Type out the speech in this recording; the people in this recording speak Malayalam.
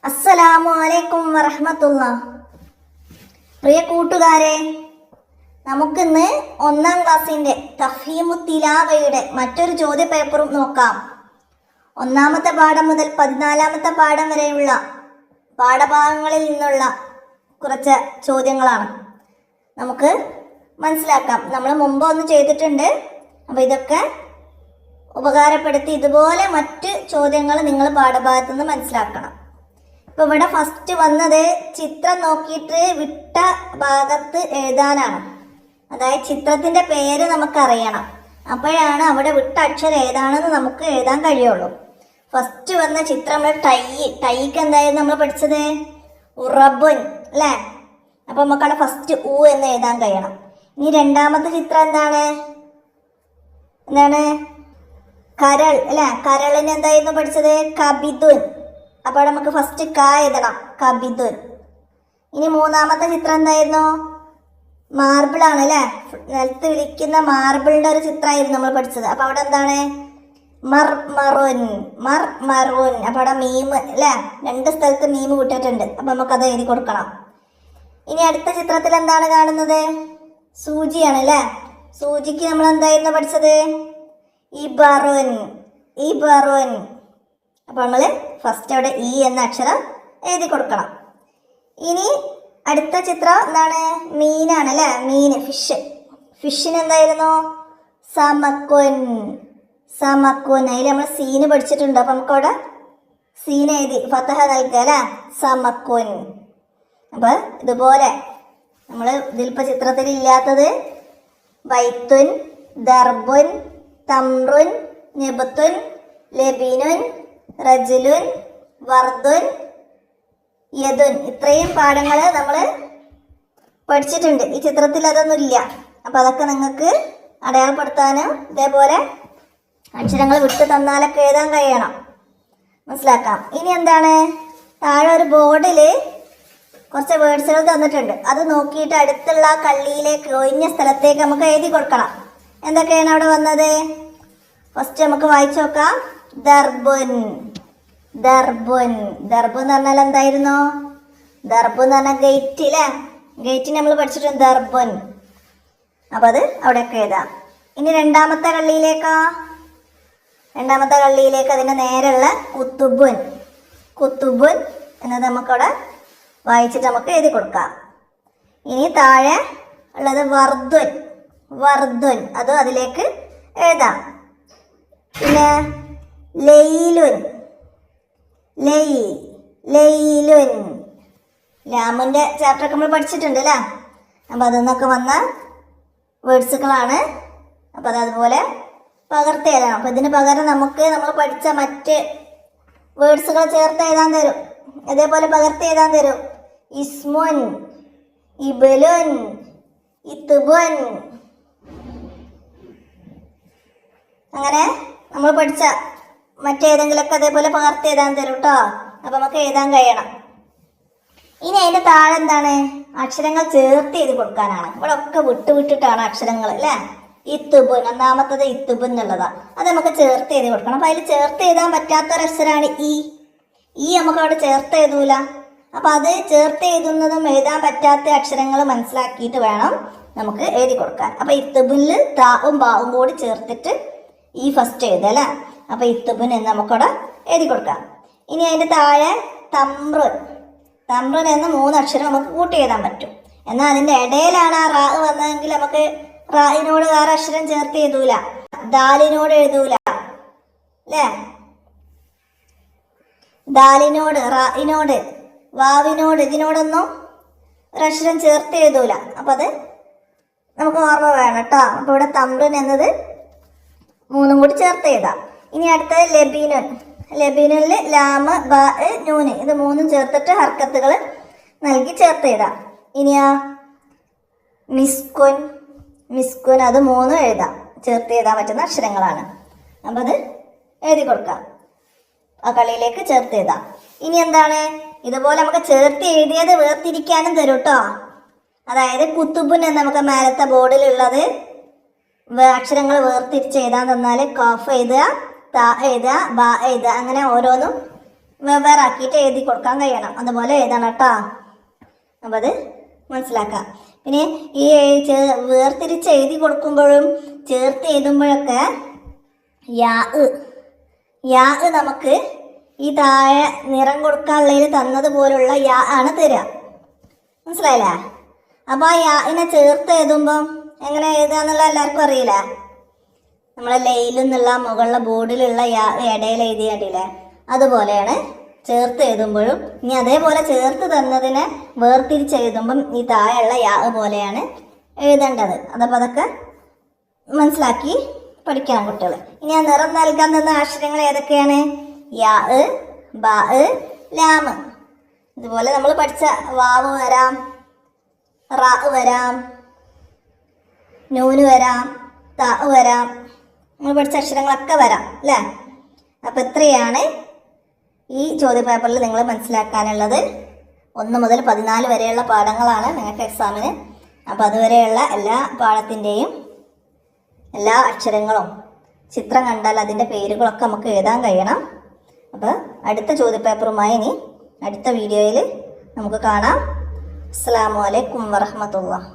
അസ്സലാമു അലൈക്കും വറഹ്മത്തുള്ളാഹി. പ്രിയ കൂട്ടുകാരെ, നമുക്കിന്ന് 1-ാം ക്ലാസ്സിൻ്റെ തഫ്ഹീമു തിലാവയുടെ മറ്റൊരു ചോദ്യ പേപ്പറും നോക്കാം. 1-ാമത്തെ പാഠം മുതൽ 14-ാമത്തെ പാഠം വരെയുള്ള പാഠഭാഗങ്ങളിൽ നിന്നുള്ള കുറച്ച് ചോദ്യങ്ങളാണ്. നമുക്ക് മനസ്സിലാക്കാം. നമ്മൾ മുമ്പ് ഒന്ന് ചെയ്തിട്ടുണ്ട്. അപ്പോൾ ഇതൊക്കെ ഉപകാരപ്പെടുത്തി ഇതുപോലെ മറ്റ് ചോദ്യങ്ങൾ നിങ്ങൾ പാഠഭാഗത്തു നിന്ന് മനസ്സിലാക്കണം. ഇപ്പോൾ ഇവിടെ ഫസ്റ്റ് വന്നത് ചിത്രം നോക്കിയിട്ട് വിട്ട ഭാഗത്ത് എഴുതാനാണ്. അതായത് ചിത്രത്തിൻ്റെ പേര് നമുക്കറിയണം. അപ്പോഴാണ് അവിടെ വിട്ട അക്ഷരം ഏതാണെന്ന് നമുക്ക് എഴുതാൻ കഴിയുള്ളൂ. ഫസ്റ്റ് വന്ന ചിത്രം ടൈക്ക് എന്തായിരുന്നു നമ്മൾ പഠിച്ചത്? ഉറബുൻ അല്ലേ? അപ്പോൾ നമുക്കവിടെ ഫസ്റ്റ് ഊ എന്ന് എഴുതാൻ കഴിയണം. ഇനി രണ്ടാമത്തെ ചിത്രം എന്താണ്? കരൾ അല്ലേ? കരളിന് എന്തായിരുന്നു പഠിച്ചത്? കബിദുൻ. അപ്പോൾ നമുക്ക് ഫസ്റ്റ് ക എഴുതണം, കബിദുൻ. ഇനി മൂന്നാമത്തെ ചിത്രം എന്തായിരുന്നു? മാർബിളാണ് അല്ലേ? നിലത്ത് വിളിക്കുന്ന മാർബിളിൻ്റെ ഒരു ചിത്രമായിരുന്നു നമ്മൾ പഠിച്ചത്. അപ്പോൾ അവിടെ എന്താണ്? മർമറുൻ. അപ്പോൾ അവിടെ മീമ് അല്ലേ? 2 സ്ഥലത്ത് മീമ് വിട്ടിട്ടുണ്ട്. അപ്പോൾ നമുക്കത് എഴുതി കൊടുക്കണം. ഇനി അടുത്ത ചിത്രത്തിൽ എന്താണ് കാണുന്നത്? സൂചിയാണ് അല്ലേ? സൂചിക്ക് നമ്മൾ എന്തായിരുന്നു പഠിച്ചത്? ഇബറുൻ. അപ്പോൾ നമ്മൾ ഫസ്റ്റ് അവിടെ ഇ എന്ന അക്ഷരം എഴുതി കൊടുക്കണം. ഇനി അടുത്ത ചിത്രം എന്താണ്? മീനാണ് അല്ലേ? മീന്, ഫിഷിന് എന്തായിരുന്നു? സമക്കുൻ. അതിൽ നമ്മൾ സീന് പഠിച്ചിട്ടുണ്ട്. അപ്പം നമുക്കവിടെ സീന് എഴുതി ഫതഹ നൽകുക അല്ലേ? സമക്കുൻ. അപ്പോൾ ഇതുപോലെ നമ്മൾ ഇതിലിപ്പോൾ ചിത്രത്തിൽ ഇല്ലാത്തത് ബൈത്തുൻ, ദർബുൻ, തംറുൻ, നിബത്തുൻ, ലബീനുൻ, റജുലുൻ, വർദുൻ, യദുൻ. ഇത്രയും പാഠങ്ങൾ നമ്മൾ പഠിച്ചിട്ടുണ്ട്. ഈ ചിത്രത്തിൽ അതൊന്നും ഇല്ല. അപ്പോൾ അതൊക്കെ നിങ്ങൾക്ക് അടയാളപ്പെടുത്താനും ഇതേപോലെ അക്ഷരങ്ങൾ വിട്ട് തന്നാലൊക്കെ എഴുതാൻ കഴിയണം. മനസ്സിലാക്കാം. ഇനി എന്താണ്? താഴെ ഒരു ബോർഡിൽ കുറച്ച് വേർഡ്സുകൾ തന്നിട്ടുണ്ട്. അത് നോക്കിയിട്ട് അടുത്തുള്ള കള്ളിയിലേക്ക്, ഒഴിഞ്ഞ സ്ഥലത്തേക്ക് നമുക്ക് എഴുതി കൊടുക്കണം. എന്തൊക്കെയാണ് അവിടെ വന്നത്? ഫസ്റ്റ് നമുക്ക് വായിച്ചു നോക്കാം. ദർബുൻ എന്ന് പറഞ്ഞാൽ എന്തായിരുന്നു? ദർബ് എന്ന് പറഞ്ഞാൽ ഗേറ്റ് അല്ലേ? ഗേറ്റിന് നമ്മൾ പഠിച്ചിട്ടുണ്ട് ദർബുൻ. അപ്പോൾ അത് അവിടെയൊക്കെ എഴുതാം. ഇനി രണ്ടാമത്തെ കള്ളിയിലേക്ക് അതിൻ്റെ നേരെയുള്ള കുത്തുബുൻ എന്നത് നമുക്കവിടെ വായിച്ചിട്ട് നമുക്ക് എഴുതി കൊടുക്കാം. ഇനി താഴെ ഉള്ളത് വർദുൻ, അതും അതിലേക്ക് എഴുതാം. പിന്നെ ലൈലുൻ, ലാമിൻ്റെ ചാപ്റ്ററൊക്കെ നമ്മൾ പഠിച്ചിട്ടുണ്ട് അല്ലേ? അപ്പോൾ അതിൽ നിന്നൊക്കെ വന്ന വേർഡ്സുകളാണ്. അപ്പോൾ അതുപോലെ പകർത്തി എഴുതണം. അപ്പോൾ ഇതിന് പകരം നമ്മൾ പഠിച്ച മറ്റ് വേർഡ്സുകൾ ചേർത്ത് എഴുതാൻ തരും. അതേപോലെ പകർത്തി എഴുതാൻ തരും. ഇസ്മുൻ, ഇബലുൻ, ഇത്തുബുൻ. അങ്ങനെ നമ്മൾ പഠിച്ച മറ്റേതെങ്കിലുമൊക്കെ അതേപോലെ പകർത്തി എഴുതാൻ തരും കേട്ടോ. അപ്പം നമുക്ക് എഴുതാൻ കഴിയണം. ഇനി അതിൻ്റെ താഴെ എന്താണ്? അക്ഷരങ്ങൾ ചേർത്ത് എഴുതി കൊടുക്കാനാണ്. ഇവിടെ ഒക്കെ വിട്ടിട്ടാണ് അക്ഷരങ്ങൾ അല്ലേ? ഇത്തുബുൻ, ഒന്നാമത്തത് ഇത്തുബുൻ എന്നുള്ളതാണ്. അത് നമുക്ക് ചേർത്ത് എഴുതി കൊടുക്കണം. അപ്പം അതിൽ ചേർത്ത് എഴുതാൻ പറ്റാത്തൊരക്ഷരമാണ് ഈ നമുക്ക് അവിടെ ചേർത്ത് എഴുതൂല. അപ്പം അത് ചേർത്ത് എഴുതുന്നതും എഴുതാൻ പറ്റാത്ത അക്ഷരങ്ങൾ മനസ്സിലാക്കിയിട്ട് വേണം നമുക്ക് എഴുതി കൊടുക്കാൻ. അപ്പം ഇത്തുബുനിൽ താവും ബാവും കൂടി ചേർത്തിട്ട് ഈ ഫസ്റ്റ് എഴുതുക അല്ലേ? അപ്പോൾ ഇത്തുബുൻ എന്ന് നമുക്കവിടെ എഴുതി കൊടുക്കാം. ഇനി അതിൻ്റെ താഴെ തമ്രുൻ എന്ന 3 അക്ഷരം നമുക്ക് കൂട്ടി എഴുതാൻ പറ്റും. എന്നാൽ അതിൻ്റെ ഇടയിലാണ് ആ റാ വന്നതെങ്കിൽ നമുക്ക് റായിനോട് വേറെ അക്ഷരം ചേർത്ത് എഴുതൂല, ദാലിനോട് എഴുതൂല അല്ലേ? ദാലിനോട്, റായിനോട്, വാവിനോട്, ഇതിനോടൊന്നും ഒരക്ഷരം ചേർത്ത് എഴുതൂല. അപ്പം അത് നമുക്ക് ഓർമ്മ വേണം കേട്ടോ. അപ്പോൾ ഇവിടെ തമ്രുൻ എന്നത് 3 കൂടി ചേർത്ത് എഴുതാം. ഇനി അടുത്തത് ലബീനുനിൽ ലാമ്, ബ, നൂന്, ഇത് 3 ചേർത്തിട്ട് ഹർക്കത്തുകൾ നൽകി ചേർത്ത് എഴുതാം. ഇനിയാ മിസ്കുൻ, അത് 3 എഴുതാം. ചേർത്ത് എഴുതാൻ പറ്റുന്ന അക്ഷരങ്ങളാണ്. അപ്പം അത് എഴുതി കൊടുക്കാം. ആ കളിയിലേക്ക് ചേർത്ത് എഴുതാം. ഇനി എന്താണ്? ഇതുപോലെ നമുക്ക് ചേർത്ത് എഴുതിയത് വേർതിരിക്കാനും തരും കേട്ടോ. അതായത് കുത്തുബുൻ എന്ന് നമുക്ക് മേലത്തെ ബോർഡിലുള്ളത് അക്ഷരങ്ങൾ വേർതിരിച്ച് എഴുതാൻ തന്നാൽ കാഫ് എഴുതുക, ത എഴുതുക, ബ എഴുതുക, അങ്ങനെ ഓരോന്നും വെവ്വേറെ ആക്കിയിട്ട് എഴുതി കൊടുക്കാൻ കഴിയണം. അതുപോലെ എഴുതണം കേട്ടോ. അപ്പം അത് മനസ്സിലാക്കാം. പിന്നെ ഈ വേർതിരിച്ച് എഴുതി കൊടുക്കുമ്പോഴും ചേർത്ത് എഴുതുമ്പോഴൊക്കെ യാ നമുക്ക് ഈ താഴെ നിറം കൊടുക്കാനുള്ളതിൽ തന്നതുപോലുള്ള യാ ആണ് തരിക. മനസ്സിലായില്ലേ? അപ്പോൾ ആ യാനെ ചേർത്ത് എഴുതുമ്പം എങ്ങനെ എഴുതുക എല്ലാവർക്കും അറിയില്ല. നമ്മളെ ലൈലെന്നുള്ള മുകളിലെ ബോർഡിലുള്ള യാ ഇടയിൽ എഴുതി കണ്ടില്ലേ? അതുപോലെയാണ് ചേർത്ത് എഴുതുമ്പോഴും. ഇനി അതേപോലെ ചേർത്ത് തന്നതിനെ വേർതിരിച്ച് എഴുതുമ്പം ഈ താഴെയുള്ള യാ പോലെയാണ് എഴുതേണ്ടത്. അതപ്പോൾ അതൊക്കെ മനസ്സിലാക്കി പഠിക്കണം കുട്ടികൾ. ഇനി ആ നിറം നൽകാൻ തന്ന അക്ഷരങ്ങൾ ഏതൊക്കെയാണ്? യാ, ബാ, ലാം. ഇതുപോലെ നമ്മൾ പഠിച്ച വാവ് വരാം, റാ വരാം, നൂന് വരാം, ത വരാം. നമ്മൾ പഠിച്ച അക്ഷരങ്ങളൊക്കെ വരാം അല്ലേ? അപ്പം ഇത്രയാണ് ഈ ചോദ്യപേപ്പറിൽ നിങ്ങൾ മനസ്സിലാക്കാനുള്ളത്. 1 മുതൽ 14 വരെയുള്ള പാഠങ്ങളാണ് നിങ്ങൾക്ക് എക്സാമിന്. അപ്പോൾ അതുവരെയുള്ള എല്ലാ പാഠത്തിൻ്റെയും എല്ലാ അക്ഷരങ്ങളും ചിത്രം കണ്ടാൽ അതിൻ്റെ പേരുകളൊക്കെ നമുക്ക് എഴുതാൻ കഴിയണം. അപ്പോൾ അടുത്ത ചോദ്യപേപ്പറുമായി ഇനി അടുത്ത വീഡിയോയിൽ നമുക്ക് കാണാം. അസ്സലാമു അലൈക്കും വറഹ്മത്തുള്ളാഹി.